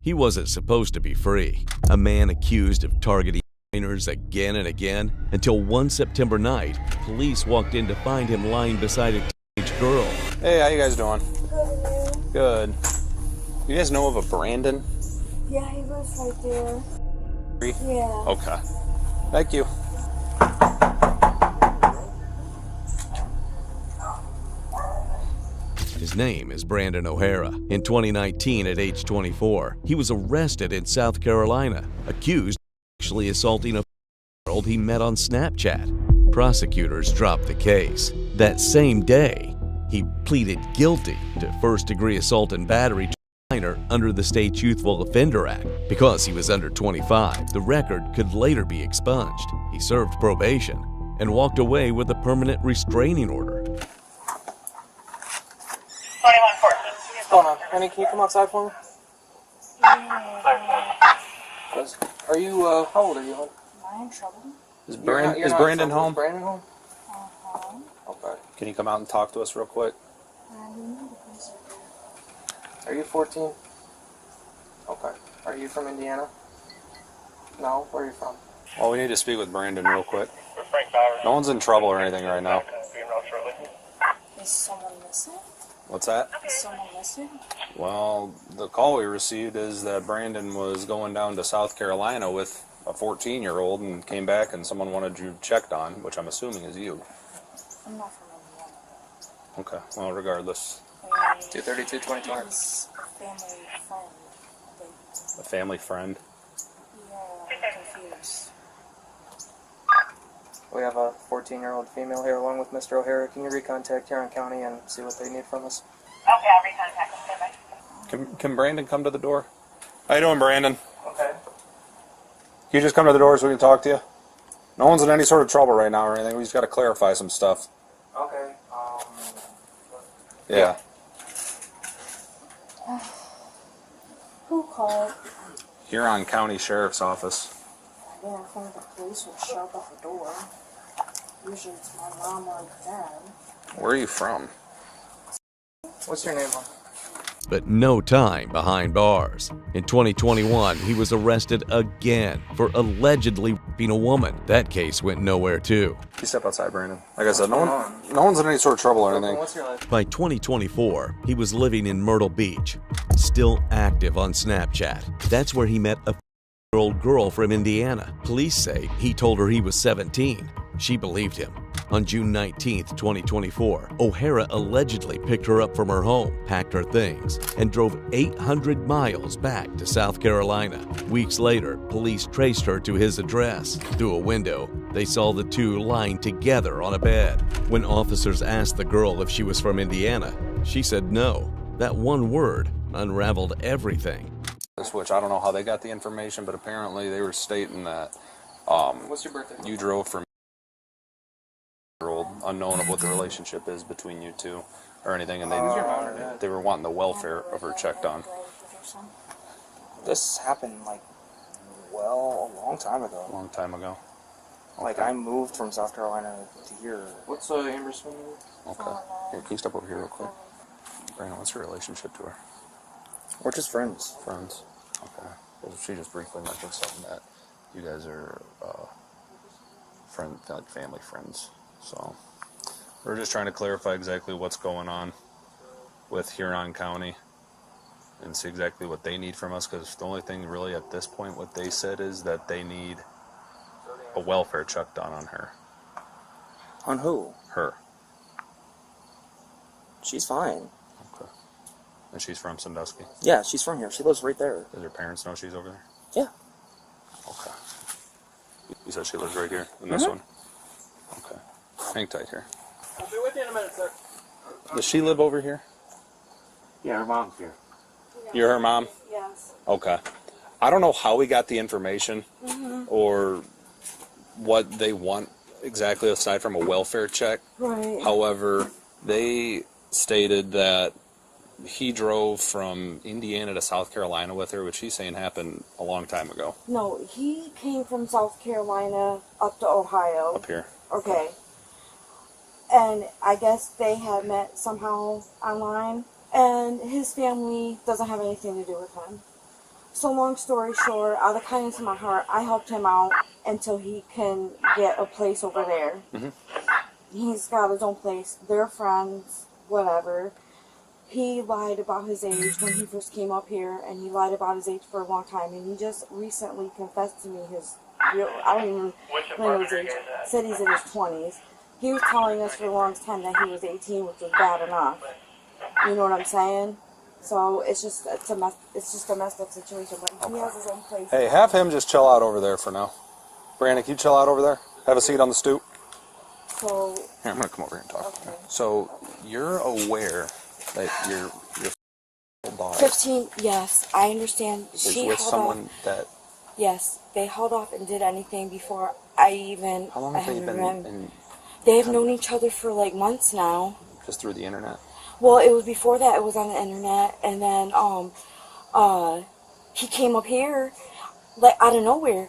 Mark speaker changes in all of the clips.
Speaker 1: He wasn't supposed to be free. A man accused of targeting minors again and again until one September night, police walked in to find him lying beside a teenage girl.
Speaker 2: Hey, how you guys doing? Good. You guys know of a Brandon?
Speaker 3: Yeah, he lives right there. Yeah.
Speaker 2: Okay. Thank you.
Speaker 1: His name is Brandon O'Hara. In 2019, at age 24, he was arrested in South Carolina, accused of sexually assaulting a 4-year-old he met on Snapchat. Prosecutors dropped the case. That same day, he pleaded guilty to first-degree assault and battery to a minor under the State's Youthful Offender Act. Because he was under 25, the record could later be expunged. He served probation and walked away with a permanent restraining order.
Speaker 4: 2114.
Speaker 5: What's going on? Honey, can you come outside for me? Are you, how old are you, hon?
Speaker 3: Am I in trouble?
Speaker 2: Is
Speaker 5: You're not
Speaker 2: Brandon
Speaker 5: in trouble.
Speaker 2: home?
Speaker 5: Is Brandon home?
Speaker 3: Uh-huh.
Speaker 5: Okay.
Speaker 2: Can you come out and talk to us real quick?
Speaker 5: Are you 14? Okay. Are you from Indiana? No? Where are you from?
Speaker 2: Well, we need to speak with Brandon real quick. No one's in trouble or anything right now.
Speaker 3: Is someone missing?
Speaker 2: What's that?
Speaker 3: Is someone missing?
Speaker 2: Well, the call we received is that Brandon was going down to South Carolina with a 14-year-old and came back and someone wanted you checked on, which I'm assuming is you.
Speaker 3: I'm not from Indiana.
Speaker 2: Okay, well, regardless.
Speaker 5: 232, 2020.
Speaker 3: He's a family friend, I think.
Speaker 2: A family friend?
Speaker 3: Yeah, I'm confused.
Speaker 5: We have a 14-year-old female here along with Mr. O'Hara. Can you recontact Huron County and see what they need from us?
Speaker 4: Okay, I'll recontact him.
Speaker 2: Can Brandon come to the door? How you doing, Brandon?
Speaker 5: Okay.
Speaker 2: Can you just come to the door so we can talk to you? No one's in any sort of trouble right now or anything. We just got to clarify some stuff.
Speaker 5: Okay,
Speaker 2: Yeah.
Speaker 3: Who called?
Speaker 2: Huron County Sheriff's Office.
Speaker 3: Yeah, I think the police would show up at the door. Usually it's my mom or dad.
Speaker 2: Where are you from?
Speaker 5: What's your name, hon?
Speaker 1: But no time behind bars. In 2021, he was arrested again for allegedly raping a woman. That case went nowhere too.
Speaker 2: You step outside, Brandon. Like I said, no one's in any sort of trouble or anything.
Speaker 5: What's your life?
Speaker 1: By 2024, he was living in Myrtle Beach, still active on Snapchat. That's where he met a 4-year-old girl from Indiana. Police say he told her he was 17. She believed him. On June 19, 2024, O'Hara allegedly picked her up from her home, packed her things, and drove 800 miles back to South Carolina. Weeks later, police traced her to his address. Through a window, they saw the two lying together on a bed. When officers asked the girl if she was from Indiana, she said no. That one word unraveled everything.
Speaker 2: Which I don't know how they got the information, but apparently they were stating that
Speaker 5: What's your birthday?
Speaker 2: you drove from unknown of what the relationship is between you two or anything, and they were wanting the welfare of her checked on.
Speaker 5: This happened, like, well, a long time ago.
Speaker 2: A long time ago.
Speaker 5: Like, I moved from South Carolina to here. What's Amber's phone number?
Speaker 2: Okay. Here, can you step over here real quick? Brandon, what's your relationship to her?
Speaker 5: We're just friends.
Speaker 2: Friends. Okay. Well, she just briefly mentioned something that you guys are like family friends. So we're just trying to clarify exactly what's going on with Huron County and see exactly what they need from us, because the only thing really at this point what they said is that they need a welfare check done on her.
Speaker 5: On who?
Speaker 2: Her.
Speaker 5: She's fine.
Speaker 2: Okay. And she's from Sandusky?
Speaker 5: Yeah, she's from here. She lives right there.
Speaker 2: Does her parents know she's over there?
Speaker 5: Yeah.
Speaker 2: Okay. You said she lives right here in this one? Okay. Hang tight here.
Speaker 5: I'll be with you in a minute, sir.
Speaker 2: Does she live over here?
Speaker 6: Yeah, her mom's here.
Speaker 2: You're her mom?
Speaker 3: Yes.
Speaker 2: Okay. I don't know how we got the information or what they want exactly aside from a welfare check.
Speaker 3: Right.
Speaker 2: However, they stated that he drove from Indiana to South Carolina with her, which he's saying happened a long time ago.
Speaker 3: No, he came from South Carolina up to Ohio.
Speaker 2: Up here.
Speaker 3: Okay. And I guess they had met somehow online. And his family doesn't have anything to do with him. So long story short, out of the kindness of my heart, I helped him out until he can get a place over there. He's got his own place. They're friends, whatever. He lied about his age when he first came up here, and he lied about his age for a long time. And he just recently confessed to me his real, I don't even know his age, said he's in his 20s. He was telling us for the longest time that he was 18, which was bad enough. You know what I'm saying? So it's just a messed up situation. But he has his own place.
Speaker 2: Hey, have him just chill out over there for now. Brandon, can you chill out over there? Have a seat on the stoop.
Speaker 3: So
Speaker 2: Here, I'm gonna come over here and talk.
Speaker 3: Okay.
Speaker 2: So you're aware that your daughter
Speaker 3: 15. Yes, I understand.
Speaker 2: is
Speaker 3: She
Speaker 2: with
Speaker 3: held
Speaker 2: someone
Speaker 3: off.
Speaker 2: that.
Speaker 3: Yes, they held off and did anything before I even.
Speaker 2: How long have they been in,
Speaker 3: They have known each other for like months now.
Speaker 2: just through the internet?
Speaker 3: Well, it was before that. It was on the internet, and then he came up here like out of nowhere,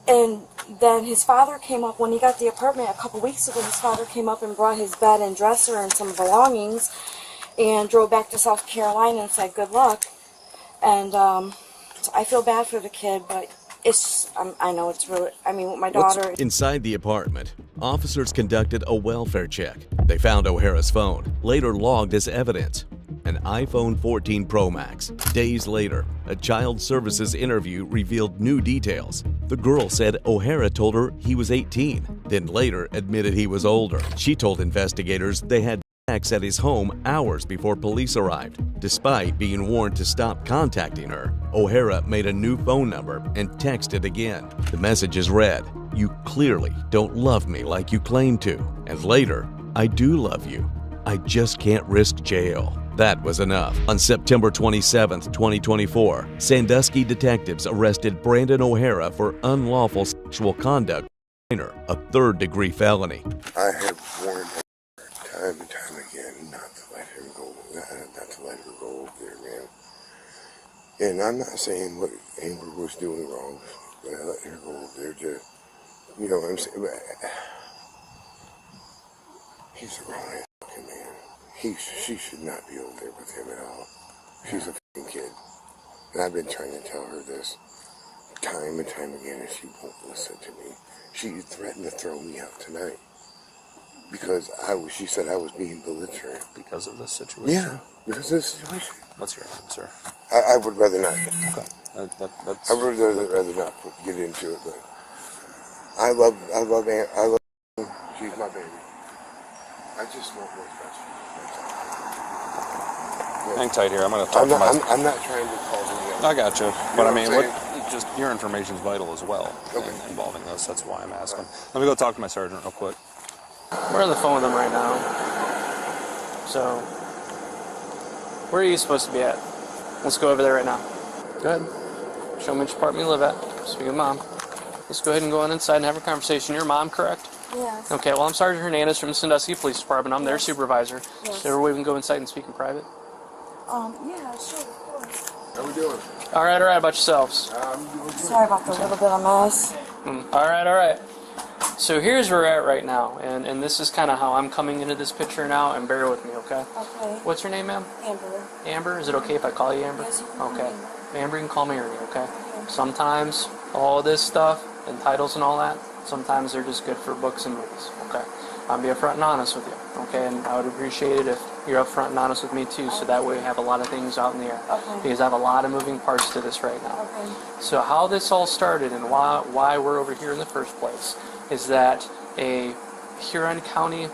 Speaker 3: and then his father came up when he got the apartment a couple weeks ago. His father came up and brought his bed and dresser and some belongings, and drove back to South Carolina and said good luck. And I feel bad for the kid, but it's I know it's really. I mean, with my daughter.
Speaker 1: Inside the apartment, officers conducted a welfare check. They found O'Hara's phone, later logged as evidence, an iPhone 14 Pro Max. Days later, a child services interview revealed new details. The girl said O'Hara told her he was 18, then later admitted he was older. She told investigators they had sex at his home hours before police arrived. Despite being warned to stop contacting her, O'Hara made a new phone number and texted again. The messages read, "You clearly don't love me like you claim to." And later, "I do love you. I just can't risk jail." That was enough. On September 27, 2024, Sandusky detectives arrested Brandon O'Hara for unlawful sexual conduct, a third-degree felony.
Speaker 7: I have warned her time and time again not to let him go, not to let her go over there, man. And I'm not saying what Amber was doing wrong, but I let her go over there to, you know what I'm saying? But he's a grown-ass fucking man. She should not be over there with him at all. She's a fucking kid. And I've been trying to tell her this time and time again, and she won't listen to me. She threatened to throw me out tonight because she said I was being belligerent.
Speaker 2: Because of this situation?
Speaker 7: Yeah, because of this situation.
Speaker 2: What's your name, sir?
Speaker 7: I would rather not.
Speaker 2: Okay. That's...
Speaker 7: I would rather not get into it, but I love Aunt. She's my baby. I just want what's best for you.
Speaker 2: Hang tight here. I'm going to talk to my...
Speaker 7: I'm not trying to call her.
Speaker 2: I got you. But I mean,
Speaker 7: what
Speaker 2: just your information's vital as well involving this. That's why I'm asking. Let me go talk to my sergeant real quick.
Speaker 5: We're on the phone with them right now. So, where are you supposed to be at? Let's go over there right now. Go ahead. Show me which apartment you live at. Speak with Mom. Let's go ahead and go on inside and have a conversation. Your mom, correct?
Speaker 3: Yes.
Speaker 5: Okay, well, I'm Sergeant Hernandez from the Sandusky Police Department. I'm their
Speaker 3: Yes.
Speaker 5: supervisor.
Speaker 3: Yes.
Speaker 5: Is there a way we can go inside and speak in private?
Speaker 3: Yeah, sure, of course.
Speaker 7: How we doing?
Speaker 5: All right, about yourselves.
Speaker 7: I'm doing good.
Speaker 3: Sorry about the little bit of mess.
Speaker 5: All right. So here's where we're at right now, and this is kind of how I'm coming into this picture now, and bear with me, okay?
Speaker 3: Okay.
Speaker 5: What's your name, ma'am?
Speaker 3: Amber.
Speaker 5: Amber? Is it okay if I call you Amber?
Speaker 3: Yes, you can call me
Speaker 5: Okay.
Speaker 3: Amber.
Speaker 5: Amber, you can call me Ernie, okay? Sometimes all this stuff and titles and all that, sometimes they're just good for books and movies, okay? I'll be upfront and honest with you, okay? And I would appreciate it if you're upfront and honest with me too, so that way we have a lot of things out in the air.
Speaker 3: Okay.
Speaker 5: Because I have a lot of moving parts to this right now.
Speaker 3: Okay.
Speaker 5: So how this all started and why we're over here in the first place is that a Huron County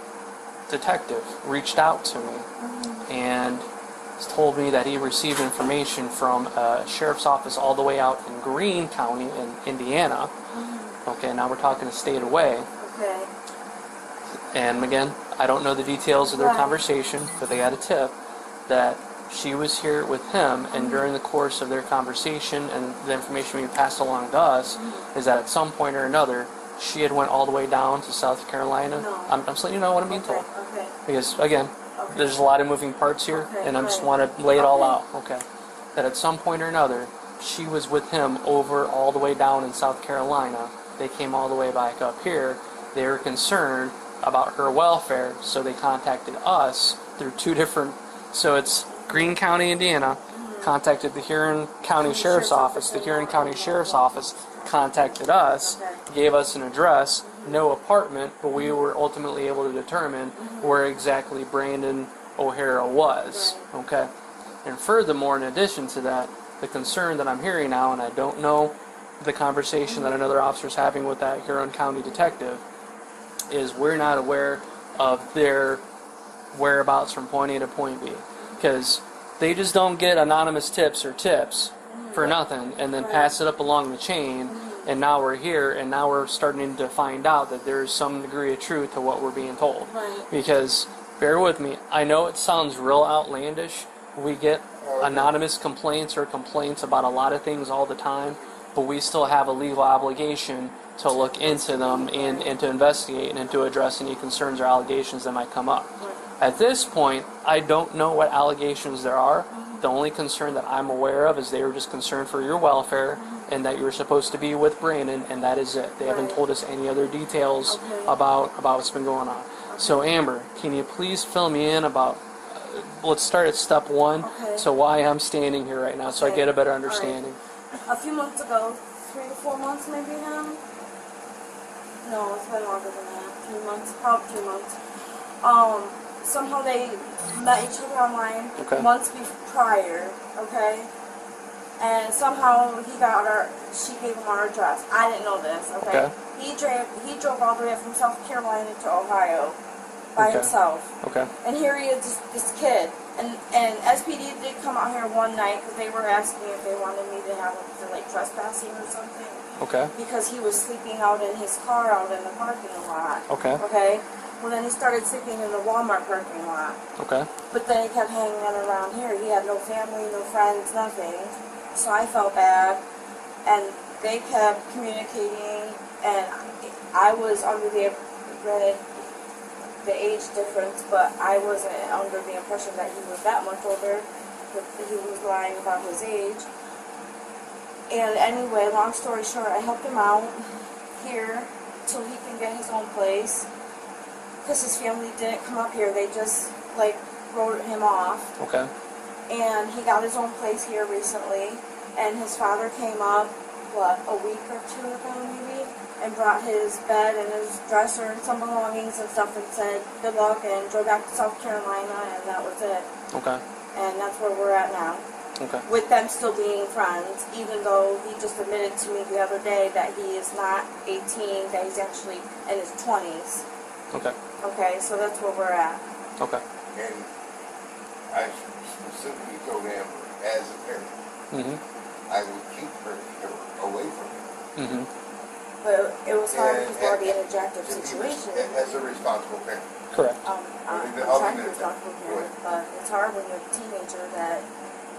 Speaker 5: detective reached out to me and told me that he received information from a sheriff's office all the way out in Greene County in Indiana. Okay, now we're talking a state away.
Speaker 3: Okay.
Speaker 5: And again, I don't know the details of their
Speaker 3: Right.
Speaker 5: conversation, but they had a tip that she was here with him, and during the course of their conversation and the information being passed along to us, is that at some point or another, she had went all the way down to South Carolina.
Speaker 3: No.
Speaker 5: I'm just letting you know what I'm being told.
Speaker 3: Okay.
Speaker 5: Because, again, there's a lot of moving parts here,
Speaker 3: Okay,
Speaker 5: and I just
Speaker 3: right.
Speaker 5: want to lay it all
Speaker 3: Okay.
Speaker 5: out, okay? That at some point or another, she was with him over all the way down in South Carolina. They came all the way back up here. They were concerned about her welfare, so they contacted us through two different, so it's Greene County, Indiana, contacted the Huron County Sheriff's Office. The Huron County Sheriff's Office contacted us, gave us an address, no apartment, but we were ultimately able to determine where exactly Brandon O'Hara was. Okay? And furthermore, in addition to that, the concern that I'm hearing now, and I don't know the conversation that another officer's having with that Huron County detective, is we're not aware of their whereabouts from point A to point B. Because they just don't get anonymous tips or tips for nothing and then pass it up along the chain, and now we're here, and now we're starting to find out that there's some degree of truth to what we're being told.
Speaker 3: Right.
Speaker 5: Because, bear with me, I know it sounds real outlandish. We get anonymous complaints or complaints about a lot of things all the time, but we still have a legal obligation to look into them and to investigate and to address any concerns or allegations that might come up. At this point, I don't know what allegations there are. The only concern that I'm aware of is they were just concerned for your welfare and that you were supposed to be with Brandon, and that is it. They haven't told us any other details about what's been going on. So Amber, can you please fill me in about, let's start at step one, so why I'm standing here right now, so I get a better understanding.
Speaker 3: A few months ago, 3 to 4 months maybe now? No, it's been longer than that. 3 months, probably 2 months. Somehow they met each other online months prior, okay? And somehow she gave him our address. I didn't know this, okay? He drove all the way from South Carolina to Ohio by himself. Okay. And here he is, this kid. And SPD did come out here one night because they were asking if they wanted me to have him for like trespassing or something. Okay. Because he was sleeping out in his car out in the parking lot. Okay. Okay. Well, then he started sleeping in the Walmart parking lot. Okay. But then he kept hanging out around here. He had no family, no friends, nothing. So I felt bad. And they kept communicating. And I was under the age difference, but I wasn't under the impression that he was that much older. That he was lying about his age. And anyway, long story short, I helped him out here till he can get his own place. Because his family didn't come up here, they just like wrote him off. Okay. And he got his own place here recently, and his father came up, a week or two ago maybe, and brought his bed and his dresser and some belongings and stuff and said good luck and drove back to South Carolina, and that was it. Okay. And that's where we're at now. Okay. With them still being friends, even though he just admitted to me the other day that he is not 18, that he's actually in his 20s. Okay. Okay, so that's where we're at. Okay.
Speaker 7: And I specifically told Amber, as a parent, I would keep her away from him.
Speaker 3: But it was hard because we're already in an objective situation.
Speaker 7: As a responsible parent.
Speaker 5: Correct.
Speaker 3: I'm trying to be responsible parent, but it's hard when you're a teenager that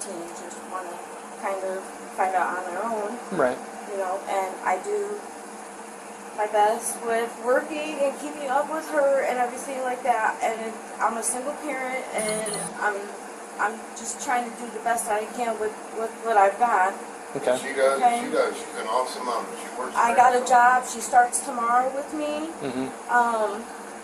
Speaker 3: teenagers want to kind of find out on their own. Right. You know, and I do my best with working and keeping up with her and everything like that. And I'm a single parent, and I'm just trying to do the best I can with what I've got. Okay. She does. Okay. She does. She's an awesome mom. She works. I got a job. She starts tomorrow with me.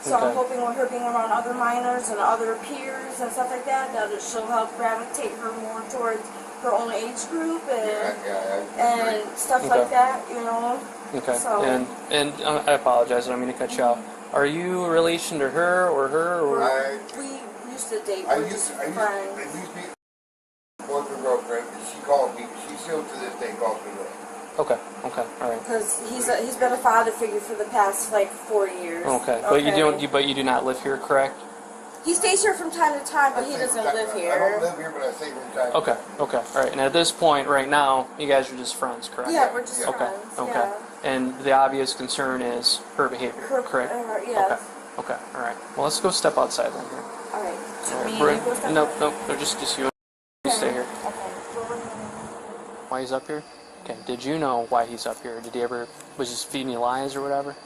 Speaker 3: So I'm hoping with her being around other minors and other peers and stuff like that, that she'll help gravitate her more towards her own age group and stuff like that, you know. Okay. So, and
Speaker 5: I apologize, I don't mean to cut you off. Are you a relation to her or
Speaker 3: we used to date.
Speaker 7: I used to be boyfriend, girlfriend. She called me. She still to this day calls me that.
Speaker 5: Okay. Okay. All right.
Speaker 3: Because he's been a father figure for the past like 4 years. Okay.
Speaker 5: But you do not live here, correct?
Speaker 3: He stays here from time to time, but he doesn't live here.
Speaker 7: I don't live here, but I stay from time.
Speaker 5: Okay. Okay. All right. And at this point, right now, you guys are just friends, correct?
Speaker 3: Yeah, we're just friends.
Speaker 5: Okay.
Speaker 3: Yeah.
Speaker 5: And the obvious concern is her behavior, correct?
Speaker 3: Yes.
Speaker 5: Okay. All right. Well, let's go step outside then here.
Speaker 3: All right.
Speaker 5: No, just you. You stay here. Okay. Why he's up here? Okay. Did you know why he's up here? Did he ever was just feeding you lies or whatever?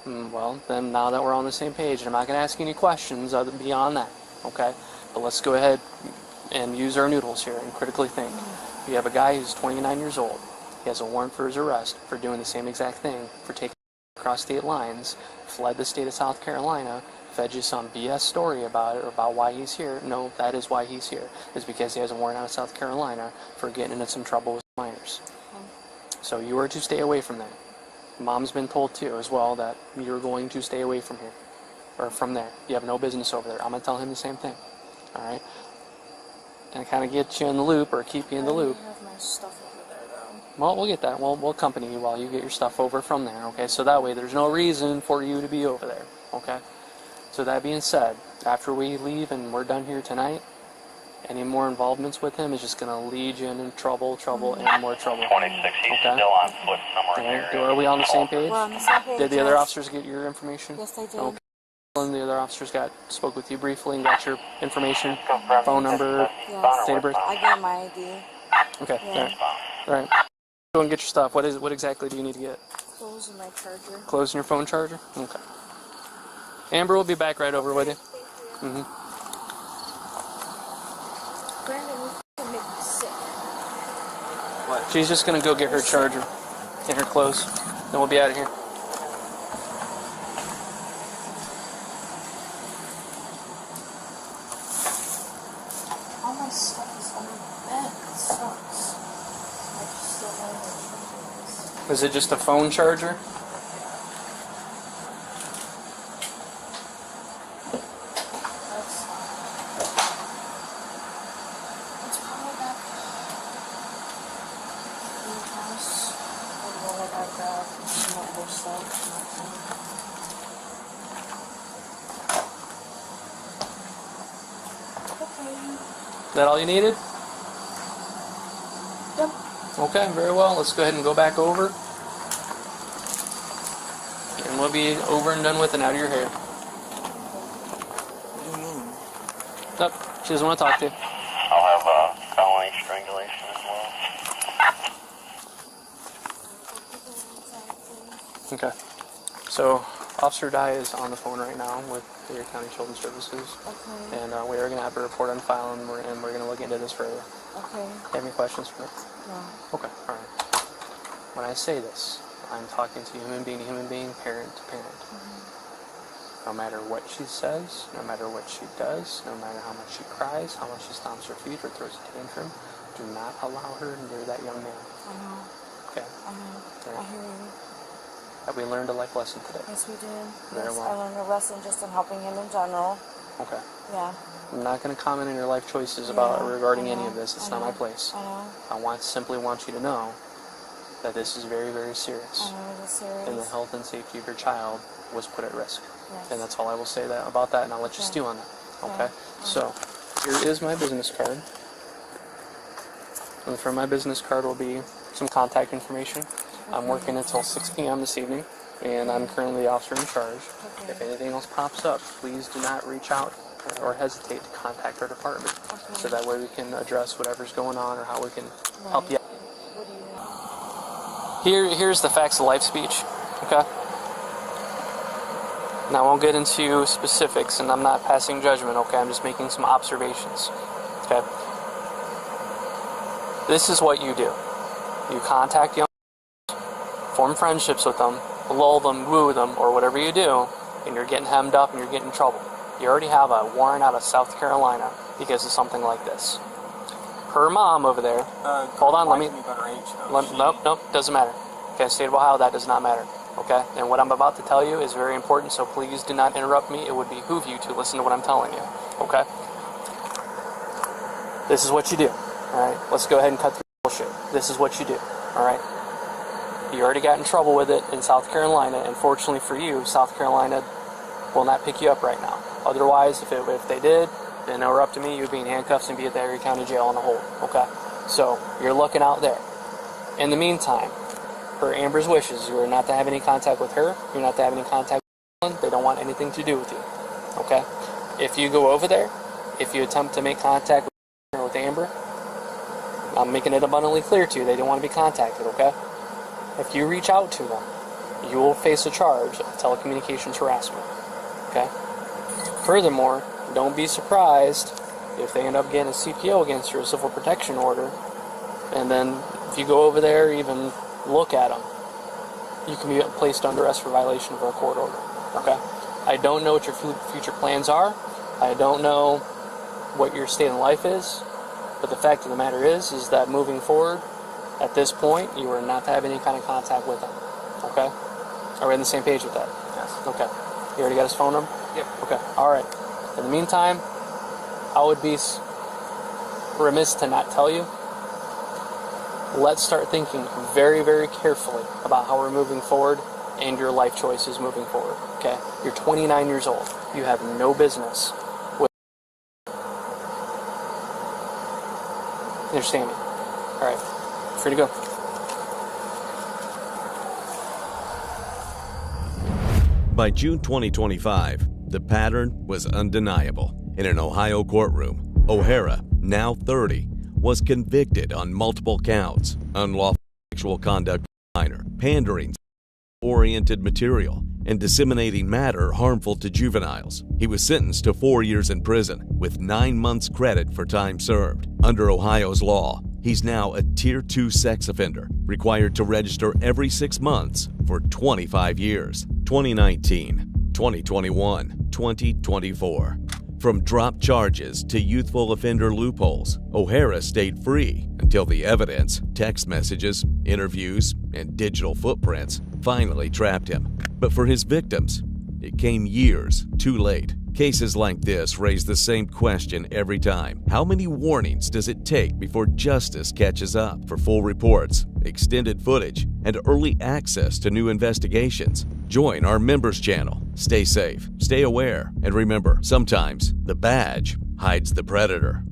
Speaker 5: Well, then now that we're on the same page, I'm not going to ask any questions other beyond that. Okay. But let's go ahead and use our noodles here and critically think. You have a guy who's 29 years old. He has a warrant for his arrest for doing the same exact thing, for taking across state lines, fled the state of South Carolina, fed you some BS story about it or about why he's here. No, that is why he's here. It's because he has a warrant out of South Carolina for getting into some trouble with minors. So you are to stay away from that. Mom's been told too as well that you're going to stay away from here. Or from there. You have no business over there. I'm going to tell him the same thing. Alright? And kind of get you in the loop or keep you in the loop.
Speaker 3: I have my stuff over there though.
Speaker 5: Well, we'll get that. We'll accompany you while you get your stuff over from there. Okay? So that way there's no reason for you to be over there. Okay? So that being said, after we leave and we're done here tonight, any more involvements with him is just going to lead you into trouble, and more trouble.
Speaker 4: 26, he's still on foot somewhere
Speaker 5: Okay.
Speaker 4: here.
Speaker 5: Are we on the same page?
Speaker 3: We're on the same page.
Speaker 5: Did the other officers get your information?
Speaker 3: Yes, they did.
Speaker 5: Okay. And the other officers spoke with you briefly and got your information, phone number,
Speaker 3: Yes.
Speaker 5: date of birth?
Speaker 3: I got my ID.
Speaker 5: Okay.
Speaker 3: Yeah.
Speaker 5: All right. Go and get your stuff. What exactly do you need to get?
Speaker 3: Clothes and my charger.
Speaker 5: Clothes and your phone charger? Okay. Amber will be back right over with you. Mm-hmm.
Speaker 3: Brandon, you f***ing make me sick.
Speaker 5: What? She's just going to go get her charger and her clothes. Then we'll be out of here.
Speaker 3: All my stuff is under the bed. It sucks. I just don't know what it is.
Speaker 5: Is it just a phone charger?
Speaker 3: That's it's probably back in the house. And then I got some other stuff. Okay.
Speaker 5: Is that all you needed?
Speaker 3: Yep.
Speaker 5: Okay, very well. Let's go ahead and go back over. And we'll be over and done with and out of your hair. Nope, she doesn't want to talk to you.
Speaker 4: I'll have felony strangulation as well.
Speaker 5: Okay. So, Officer Dye is on the phone right now with Erie County Children's Services.
Speaker 3: Okay.
Speaker 5: And we are going to have a report on file, and we're going to look into this further.
Speaker 3: Okay.
Speaker 5: Have any questions for me?
Speaker 3: No.
Speaker 5: Okay, all right. When I say this, I'm talking to human being to human being, parent to parent. No matter what she says, no matter what she does, no matter how much she cries, how much she stomps her feet or throws a tantrum, do not allow her near that young man.
Speaker 3: I know.
Speaker 5: Okay?
Speaker 3: I know.
Speaker 5: Right.
Speaker 3: I hear you.
Speaker 5: Have we learned a life lesson today?
Speaker 3: Yes, we did.
Speaker 5: Very
Speaker 3: Yes,
Speaker 5: well.
Speaker 3: I learned a lesson just in helping him in general.
Speaker 5: Okay.
Speaker 3: Yeah.
Speaker 5: I'm not going to comment on your life choices regarding any of this. It's not my place.
Speaker 3: I know.
Speaker 5: I simply want you to know that this is very, very serious.
Speaker 3: I know it is serious.
Speaker 5: And the health and safety of your child was put at risk.
Speaker 3: Yes.
Speaker 5: And that's all I will say about that, and I'll let you stew on that. Okay?
Speaker 3: Yeah.
Speaker 5: So, here is my business card. And from my business card will be some contact information. I'm working until 6 p.m. this evening, and I'm currently the officer in charge.
Speaker 3: Okay.
Speaker 5: If anything else pops up, please do not reach out or hesitate to contact our department.
Speaker 3: Okay.
Speaker 5: So that way we can address whatever's going on or how we can help you out.
Speaker 3: What do you want?
Speaker 5: Here's the facts of life speech, okay? Now, I won't get into specifics, and I'm not passing judgment, okay? I'm just making some observations, okay? This is what you do. You contact young people, form friendships with them, lull them, woo them, or whatever you do, and you're getting hemmed up and you're getting in trouble. You already have a warrant out of South Carolina because of something like this. Her mom over there, hold on, let me, nope, doesn't matter. Okay, state of Ohio, that does not matter. Okay, and what I'm about to tell you is very important, so please do not interrupt me. It would behoove you to listen to what I'm telling you. Okay? This is what you do. Alright? Let's go ahead and cut through the bullshit. This is what you do. Alright? You already got in trouble with it in South Carolina, and fortunately for you, South Carolina will not pick you up right now. Otherwise, if they did, then it were up to me, you'd be in handcuffs and be at the Erie County Jail in a hold. Okay? So, you're looking out there. In the meantime, for Amber's wishes, you are not to have any contact with her, you're not to have any contact with anyone, they don't want anything to do with you. Okay? If you go over there, if you attempt to make contact with Amber, I'm making it abundantly clear to you, they don't want to be contacted, okay? If you reach out to them, you will face a charge of telecommunications harassment. Okay? Furthermore, don't be surprised if they end up getting a CPO against you, a civil protection order, and then if you go over there, even look at them, you can be placed under arrest for violation of a court order. Okay? I don't know what your future plans are. I don't know what your state in life is. But the fact of the matter is that moving forward, at this point, you are not to have any kind of contact with him. Okay? Are we on the same page with that?
Speaker 6: Yes.
Speaker 5: Okay. You already got his phone number?
Speaker 6: Yep.
Speaker 5: Okay. All right. In the meantime, I would be remiss to not tell you. Let's start thinking very, very carefully about how we're moving forward and your life choices moving forward. Okay? You're 29 years old. You have no business with. You understand me? All right. Free to go.
Speaker 1: By June 2025, the pattern was undeniable. In an Ohio courtroom, O'Hara, now 30, was convicted on multiple counts: unlawful sexual conduct with a minor, pandering oriented material, and disseminating matter harmful to juveniles. He was sentenced to 4 years in prison with 9 months credit for time served. Under Ohio's law, he's now a Tier 2 sex offender, required to register every 6 months for 25 years. 2019, 2021, 2024. From dropped charges to youthful offender loopholes, O'Hara stayed free until the evidence, text messages, interviews, and digital footprints finally trapped him. But for his victims, it came years too late. Cases like this raise the same question every time. How many warnings does it take before justice catches up? For full reports, extended footage, and early access to new investigations, join our members channel. Stay safe, stay aware, and remember, sometimes the badge hides the predator.